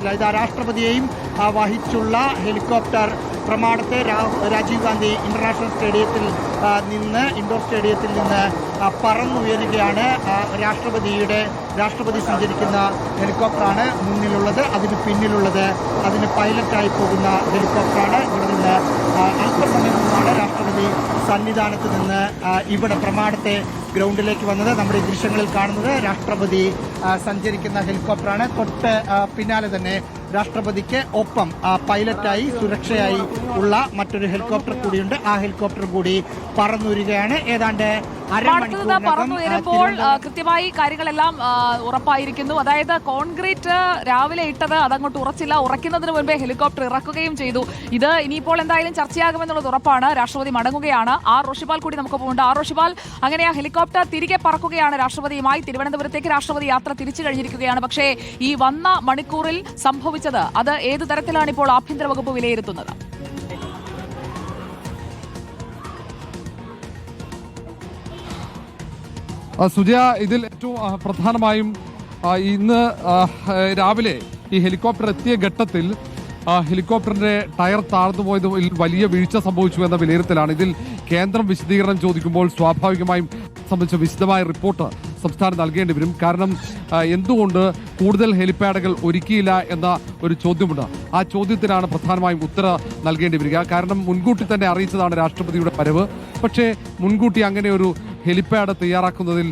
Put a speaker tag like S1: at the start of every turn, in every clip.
S1: ഇതാ രാഷ്ട്രപതിയെയും വഹിച്ചുള്ള helicopter പ്രമാണത്തെ Rajeev Gandhi international സ്റ്റേഡിയത്തിൽ indoor സ്റ്റേഡിയത്തിൽ നിന്ന് പറന്നുയരുകയാണ്. രാഷ്ട്രപതി സഞ്ചരിക്കുന്ന ഹെലികോപ്റ്ററാണ് മുന്നിലുള്ളത്. അതിന് പിന്നിലുള്ളത് അതിന് പൈലറ്റായി പോകുന്ന ഹെലികോപ്റ്ററാണ്. ഇവിടെ നിന്ന് അല്പസമയം മുമ്പാണ് രാഷ്ട്രപതി സന്നിധാനത്ത് നിന്ന് ഇവിടെ പ്രമാണത്തെ ഗ്രൗണ്ടിലേക്ക് വന്നത്. നമ്മുടെ ഈ ദൃശ്യങ്ങളിൽ കാണുന്നത് രാഷ്ട്രപതി സഞ്ചരിക്കുന്ന ഹെലികോപ്റ്ററാണ്. തൊട്ട് പിന്നാലെ തന്നെ രാഷ്ട്രപതിക്ക് ഒപ്പം പൈലറ്റായി സുരക്ഷയായി ഉള്ള മറ്റൊരു ഹെലികോപ്റ്റർ കൂടിയുണ്ട്. ആ ഹെലികോപ്റ്റർ കൂടി പറന്നുയരുകയാണ്. ഏതാണ്ട്
S2: പറന്നുയരുമ്പോൾ കൃത്യമായി കാര്യങ്ങളെല്ലാം ഉറപ്പായിരിക്കുന്നു. അതായത് കോൺക്രീറ്റ് രാവിലെ ഇട്ടത് അതങ്ങോട്ട് ഉറച്ചില്ല. ഉറയ്ക്കുന്നതിന് മുൻപേ ഹെലികോപ്റ്റർ ഇറക്കുകയും ചെയ്തു. ഇത് ഇനിയിപ്പോൾ എന്തായാലും ചർച്ചയാകുമെന്നുള്ളത് ഉറപ്പാണ്. രാഷ്ട്രപതി മടങ്ങുകയാണ്. ആർ റോഷിപാൽ കൂടി നമുക്ക് പോകുന്നുണ്ട്. ആർ റോഷിപാൽ, അങ്ങനെ ആ ഹെലികോപ്റ്റർ തിരികെ പറക്കുകയാണ് രാഷ്ട്രപതിയുമായി. തിരുവനന്തപുരത്തേക്ക് രാഷ്ട്രപതി യാത്ര തിരിച്ചു കഴിഞ്ഞിരിക്കുകയാണ്. പക്ഷേ ഈ വന്ന മണിക്കൂറിൽ സംഭവിച്ചത് അത് ഏതു തരത്തിലാണ് ഇപ്പോൾ ആഭ്യന്തര വകുപ്പ് വിലയിരുത്തുന്നത്?
S3: സുജയ, ഇതിൽ ഏറ്റവും പ്രധാനമായും ഇന്ന് രാവിലെ ഈ ഹെലികോപ്റ്റർ എത്തിയ ഘട്ടത്തിൽ ഹെലികോപ്റ്ററിന്റെ ടയർ താഴ്ന്നു പോയത് വലിയ വീഴ്ച സംഭവിച്ചു എന്ന വിലയിരുത്തലാണ്. ഇതിൽ കേന്ദ്രം വിശദീകരണം ചോദിക്കുമ്പോൾ സ്വാഭാവികമായും സംബന്ധിച്ച വിശദമായ റിപ്പോർട്ട് സംസ്ഥാനം നൽകേണ്ടി വരും. കാരണം എന്തുകൊണ്ട് കൂടുതൽ ഹെലിപാഡുകൾ ഒരുക്കിയില്ല എന്ന ഒരു ചോദ്യമുണ്ട്. ആ ചോദ്യത്തിനാണ് പ്രധാനമായും ഉത്തരം നൽകേണ്ടി വരിക. കാരണം മുൻകൂട്ടി തന്നെ അറിയിച്ചതാണ് രാഷ്ട്രപതിയുടെ വരവ്. പക്ഷേ മുൻകൂട്ടി അങ്ങനെ ഒരു ഹെലിപാഡ് തയ്യാറാക്കുന്നതിൽ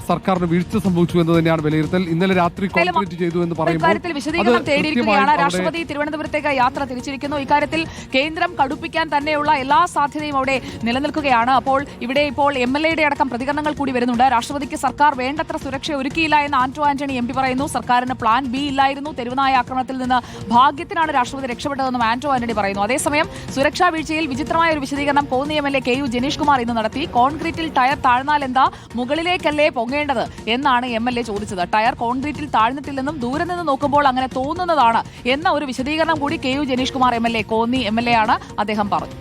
S3: സർക്കാരിന് വീഴ്ച സംഭവിച്ചു എന്ന് തന്നെയാണ് വിലയിരുത്തൽ. ഇന്നലെ രാത്രി കോൺക്രീറ്റ് ചെയ്തു എന്ന് പറയുമ്പോൾ
S2: വിശദീകരണം തേടിയിരിക്കുകയാണ്. രാഷ്ട്രപതി തിരുവനന്തപുരത്തേക്ക് യാത്ര തിരിച്ചിരിക്കുന്നു. ഇക്കാര്യത്തിൽ കേന്ദ്രം കടുപ്പിക്കാൻ തന്നെയുള്ള എല്ലാ സാധ്യതയും അവിടെ നിലനിൽക്കുകയാണ്. അപ്പോൾ ഇവിടെ ഇപ്പോൾ MLA യുടെ അടക്കം പ്രതികരണങ്ങൾ കൂടി വരുന്നുണ്ട്. രാഷ്ട്രപതിക്ക് സർക്കാർ വേണ്ടത്ര സുരക്ഷ ഒരുക്കിയില്ല എന്ന് ആന്റണി MP പറയുന്നു. സർക്കാരിന് പ്ലാൻ B ഇല്ലായിരുന്നു. തെരുവുനായ ആക്രമണത്തിൽ നിന്ന് ഭാഗ്യത്തിനാണ് രാഷ്ട്രപതി രക്ഷപ്പെട്ടതെന്നും ആന്റണി പറയുന്നു. അതേസമയം സുരക്ഷാ വീഴ്ചയിൽ വിചിത്രമായ ഒരു വിശദീകരണം കോന്നി MLA KU ജനീഷ് കുമാർ ഇന്ന് നടത്തി. കോൺക്രീറ്റിൽ ടയർ താഴ്ന്നാൽ എന്താ, മുകളിലേക്കല്ലേ പൊങ്ങേണ്ടത് എന്നാണ് MLA ചോദിച്ചത്. ടയർ കോൺക്രീറ്റിൽ താഴ്ന്നിട്ടില്ലെന്നും ദൂരെ നിന്ന് നോക്കുമ്പോൾ അങ്ങനെ തോന്നുന്നതാണ് എന്ന ഒരു വിശദീകരണം കൂടി KU Janeesh Kumar MLA, Konni MLA ആണ്, അദ്ദേഹം പറഞ്ഞു.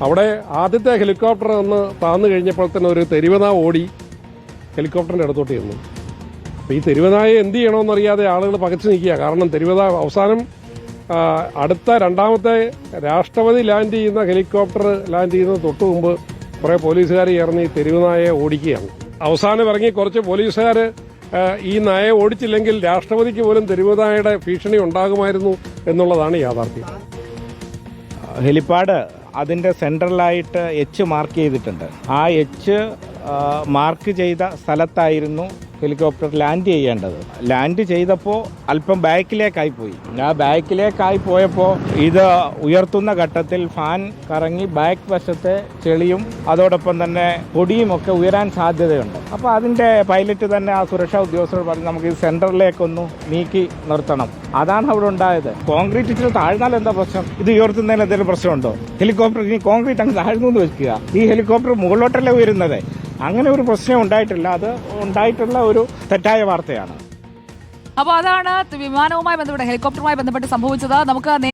S4: അവിടെ ആദ്യത്തെ ഹെലികോപ്റ്റർ ഒന്ന് താന്നു കഴിഞ്ഞപ്പോൾ തന്നെ ഒരു തെരുവുനായ ഓടി ഹെലികോപ്റ്ററിന്റെ അടുത്തോട്ട് ചെന്നു. അപ്പോൾ ഈ തെരുവുനായെ എന്ത് ചെയ്യണമെന്നറിയാതെ ആളുകൾ പകച്ചു നിൽക്കുക. കാരണം തെരുവുനായ അവസാനം അടുത്ത രണ്ടാമത്തെ രാഷ്ട്രപതി ലാൻഡ് ചെയ്യുന്ന ഹെലികോപ്റ്റർ ലാൻഡ് ചെയ്യുന്നത് തൊട്ടു മുമ്പ് കുറേ പോലീസുകാർ ചേർന്ന് ഈ തെരുവുനായെ ഓടിക്കുകയാണ്. അവസാനം ഇറങ്ങി കുറച്ച് പോലീസുകാർ ഈ നായെ ഓടിച്ചില്ലെങ്കിൽ രാഷ്ട്രപതിക്ക് പോലും തെരുവുനായയുടെ ഭീഷണി ഉണ്ടാകുമായിരുന്നു എന്നുള്ളതാണ് യാഥാർത്ഥ്യം.
S5: ഹെലിപാഡ് അതിൻ്റെ സെൻട്രലായിട്ട് H മാർക്ക് ചെയ്തിട്ടുണ്ട്. ആ H മാർക്ക് ചെയ്ത സ്ഥലത്തായിരുന്നു ഹെലികോപ്റ്റർ ലാൻഡ് ചെയ്യേണ്ടത്. ലാൻഡ് ചെയ്തപ്പോൾ അല്പം ബാക്കിലേക്കായി പോയി. ആ ബാക്കിലേക്കായി പോയപ്പോൾ ഇത് ഉയർത്തുന്ന ഘട്ടത്തിൽ ഫാൻ കറങ്ങി ബാക്ക് വശത്തെ ചെളിയും അതോടൊപ്പം തന്നെ പൊടിയും ഒക്കെ ഉയരാൻ സാധ്യതയുണ്ട്. അപ്പോൾ അതിൻ്റെ പൈലറ്റ് തന്നെ ആ സുരക്ഷാ ഉദ്യോഗസ്ഥരോട് പറഞ്ഞ് നമുക്ക് ഈ സെൻറ്ററിലേക്കൊന്ന് നീക്കി നിർത്തണം. അതാണ് അവിടെ ഉണ്ടായത്. കോൺക്രീറ്റ് ഇച്ചിരി താഴ്ന്നാൽ എന്താ പ്രശ്നം? ഇത് ഉയർത്തുന്നതിന് എന്തെങ്കിലും പ്രശ്നമുണ്ടോ? ഹെലികോപ്റ്റർ ഇനി കോൺക്രീറ്റ് അങ്ങ് താഴ്ന്നു എന്ന് വെക്കുക. ഈ ഹെലികോപ്റ്റർ മുകളിലോട്ടല്ലേ ഉയരുന്നത്. അങ്ങനെ ഒരു പ്രശ്നം ഉണ്ടായിട്ടില്ല. അത് ഉണ്ടായിട്ടുള്ള ഒരു തെറ്റായ വാർത്തയാണ്.
S2: അപ്പോൾ അതാണ് വിമാനവുമായി ബന്ധപ്പെട്ട്, ഹെലികോപ്റ്ററുമായി ബന്ധപ്പെട്ട് സംഭവിച്ചത്. നമുക്ക്